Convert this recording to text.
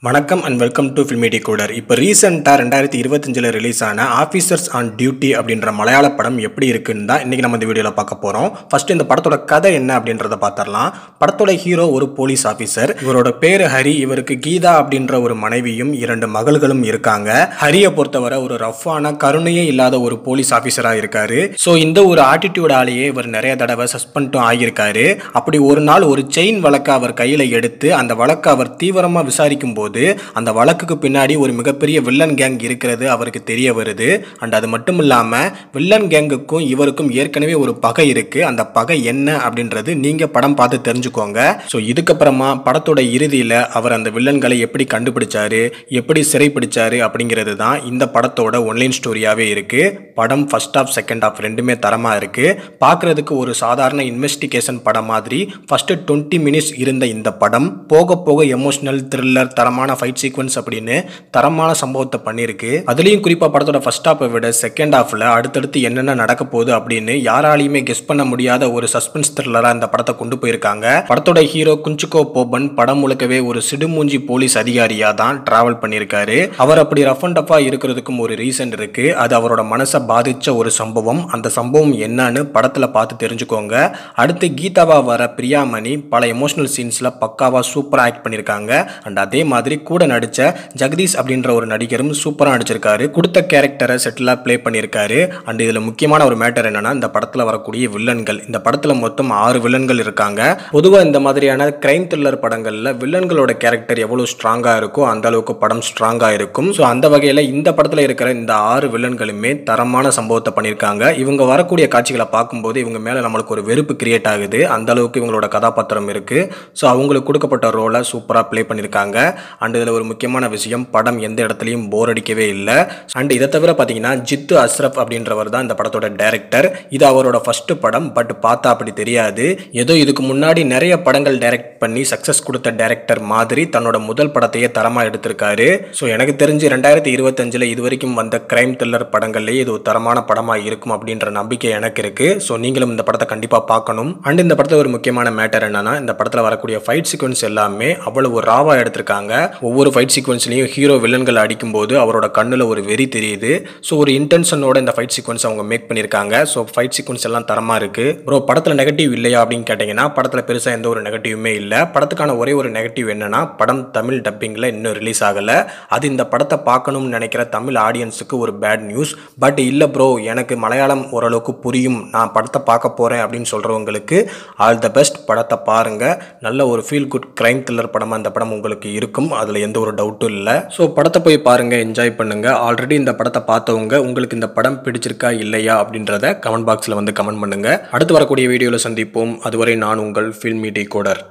வணக்கம் and welcome to filmi decoder. இப்போ ரீசெண்டாக 2025 ரிலீஸ் ஆன ஆஃபீஸர்ஸ் ஆன் டியூட்டி அப்படின்ற மலையாள படம் எப்படி இருக்குன்னு தான் இன்றைக்கி நம்ம இந்த வீடியோவில் பார்க்க போகிறோம். ஃபர்ஸ்ட் இந்த படத்தோட கதை என்ன அப்படின்றத பார்த்துடலாம். படத்தோட ஹீரோ ஒரு போலீஸ் ஆஃபீஸர். இவரோட பேர் ஹரி. இவருக்கு கீதா அப்படின்ற ஒரு மனைவியும் 2 மகள்களும் இருக்காங்க. ஹரியை பொறுத்தவரை ஒரு ரஃப்பான கருணையே இல்லாத ஒரு போலீஸ் ஆஃபீஸராக இருக்காரு. ஸோ இந்த ஒரு ஆட்டிடியூடாலேயே இவர் நிறைய தடவை சஸ்பெண்டும் ஆகியிருக்காரு. அப்படி ஒரு நாள் ஒரு செயின் வழக்கை அவர் கையில் எடுத்து அந்த வழக்கை அவர் தீவிரமாக விசாரிக்கும் போது அந்த வழக்குக்கு பின்னாடி ஒரு மிகப்பெரிய வில்லன் கேங் இருக்கிறது அவருக்கு தெரிய வருது. அண்ட் அது மட்டும் இல்லாம வில்லன் கேங்குக்கும் இவருக்கும் ஏற்கனவே ஒரு பகை இருக்கு. அந்த பகை என்ன அப்படின்றது நீங்க படம் பார்த்து தெரிஞ்சுக்கோங்க. ஸோ இதுக்கப்புறமா படத்தோட இறுதியில் அவர் அந்த வில்லன்களை எப்படி கண்டுபிடிச்சாரு, எப்படி சிறைப்பிடிச்சாரு அப்படிங்கிறது தான் இந்த படத்தோட ஒன்லைன் ஸ்டோரியாவே இருக்கு. படம் ஃபர்ஸ்ட் ஹாஃப் செகண்ட் ஹாஃப் ரெண்டுமே தரமா இருக்கு. பார்க்கறதுக்கு ஒரு சாதாரண இன்வெஸ்டிகேஷன் படம் மாதிரி ஃபர்ஸ்ட் 20 மினிட்ஸ் இருந்த இந்த படம் போக போக எமோஷனல் த்ரில்லர், தரமான ஃபைட் சீக்வன்ஸ் அப்படின்னு தரமான சம்பவத்தை பண்ணிருக்கு. அதுலயும் குறிப்பா படத்தோட ஃபர்ஸ்ட் ஹாஃபை விட செகண்ட் ஹாஃப்ல அடுத்தடுத்து என்னென்ன நடக்க போகுது அப்படின்னு யாராலையுமே கெஸ் பண்ண முடியாத ஒரு சஸ்பென்ஸ் த்ரில்லரா இந்த படத்தை கொண்டு போயிருக்காங்க. படத்தோட ஹீரோ குஞ்சுகோ போபன் படம் முழுக்கவே ஒரு சிடுமூஞ்சி போலீஸ் அதிகாரியா தான் டிராவல் பண்ணியிருக்காரு. அவர் அப்படி ரஃப் அண்ட் டஃபா இருக்கிறதுக்கும் ஒரு ரீசன் இருக்கு. அது அவரோட மனசை பாதிச்ச ஒரு சம்பவம். அந்த சம்பவம் என்னன்னு படத்துல பார்த்து தெரிஞ்சுக்கோங்க. அடுத்து கீதாவா வர பிரியாமணி பல எமோஷனல் சீன்ஸ்ல பக்காவா சூப்பரா ஆக்ட் பண்ணியிருக்காங்க. அண்ட் அதே மாதிரி கூட நடிச்ச ஜெகதீஷ் அப்படின்ற ஒரு நடிகரும் சூப்பரா நடிச்சிருக்காரு. கொடுத்த கேரக்டரை செட்டிலா ப்ளே பண்ணியிருக்காரு. அண்ட் இதுல முக்கியமான ஒரு மேட்டர் என்னன்னா இந்த படத்துல வரக்கூடிய வில்லன்கள். இந்த படத்துல மொத்தம் 6 வில்லன்கள் இருக்காங்க. பொதுவாக இந்த மாதிரியான கிரைம் த்ரில்லர் படங்கள்ல வில்லன்களோட கேரக்டர் எவ்வளவு ஸ்ட்ராங்கா இருக்கோ அந்த அளவுக்கு படம் ஸ்ட்ராங்கா இருக்கும். ஸோ அந்த வகையில இந்த படத்துல இருக்கிற இந்த 6 வில்லன்களுமே தரமான சம்பவத்தை பண்ணியிருக்காங்க. இவங்க வரக்கூடிய காட்சிகளை பார்க்கும்போது இவங்க மேல நம்மளுக்கு ஒரு வெறுப்பு கிரியேட் ஆகுது. அந்த அளவுக்கு இவங்களோட கதாபாத்திரம் இருக்கு. ஸோ அவங்களுக்கு கொடுக்கப்பட்ட ரோலை சூப்பரா ப்ளே பண்ணியிருக்காங்க. அண்ட் இதில் ஒரு முக்கியமான விஷயம், படம் எந்த இடத்துலையும் போர் அடிக்கவே இல்லை. அண்ட் இதை தவிர பார்த்தீங்கன்னா ஜித்து அஸ்ரப் அப்படின்றவர் தான் இந்த படத்தோட டைரக்டர். இது அவரோட ஃபர்ஸ்ட் படம். பட் பார்த்தா அப்படி தெரியாது. ஏதோ இதுக்கு முன்னாடி நிறைய படங்கள் டைரக்ட் பண்ணி சக்ஸஸ் கொடுத்த டைரக்டர் மாதிரி தன்னோட முதல் படத்தையே தரமாக எடுத்திருக்காரு. ஸோ எனக்கு தெரிஞ்சு 2025 இது வரைக்கும் வந்த கிரைம் த்ரில்லர் படங்கள்லேயே இது ஒரு தரமான படமாக இருக்கும் அப்படின்ற நம்பிக்கை எனக்கு இருக்கு. ஸோ நீங்களும் இந்த படத்தை கண்டிப்பாக பார்க்கணும். அண்ட் இந்த படத்தில் ஒரு முக்கியமான மேட்டர் என்னன்னா இந்த படத்தில் வரக்கூடிய ஃபைட் சீக்வன்ஸ் எல்லாமே அவ்வளவு ராவா எடுத்திருக்காங்க. ஒவ்வொரு ஃபைட் சீக்வன்ஸ்லையும் ஹீரோ வில்லன்கள் அடிக்கும்போது அவரோட கண்ணில் ஒரு வெறி தெரியுது. ஸோ ஒரு இன்டென்ஷனோட இந்த ஃபைட் சீக்வன்ஸ் அவங்க மேக் பண்ணியிருக்காங்க. ஸோ ஃபைட் சீக்வன்ஸ் எல்லாம் தரமாக இருக்கு. ப்ரோ படத்தில் நெகட்டிவ் இல்லையா அப்படின்னு கேட்டிங்கன்னா படத்தில் பெருசாக எந்த ஒரு நெகட்டிவுமே இல்லை. படத்துக்கான ஒரே ஒரு நெகட்டிவ் என்னன்னா படம் தமிழ் டப்பிங்கில் இன்னும் ரிலீஸ் ஆகலை. அது இந்த படத்தை பார்க்கணும்னு நினைக்கிற தமிழ் ஆடியன்ஸுக்கு ஒரு பேட் நியூஸ். பட் இல்லை ப்ரோ எனக்கு மலையாளம் ஓரளவுக்கு புரியும், நான் படத்தை பார்க்க போகிறேன் அப்படின்னு சொல்கிறவங்களுக்கு ஆல் த பெஸ்ட். படத்தை பாருங்கள். நல்ல ஒரு ஃபீல் குட் கிரைம் த்ரில்லர் படமாக அந்த படம் உங்களுக்கு இருக்கும். அதில் எந்த ஒரு டவுட்டும் இல்லை. ஸோ படத்தை போய் பாருங்க, என்ஜாய் பண்ணுங்க. ஆல்ரெடி இந்த படத்தை பார்த்தவங்க உங்களுக்கு இந்த படம் பிடிச்சிருக்கா இல்லையா அப்படின்றத கமெண்ட் பாக்ஸில் வந்து கமெண்ட் பண்ணுங்க. அடுத்து வரக்கூடிய வீடியோவில் சந்திப்போம். அதுவரை நான் உங்கள் ஃபில்மி டிகோடர்.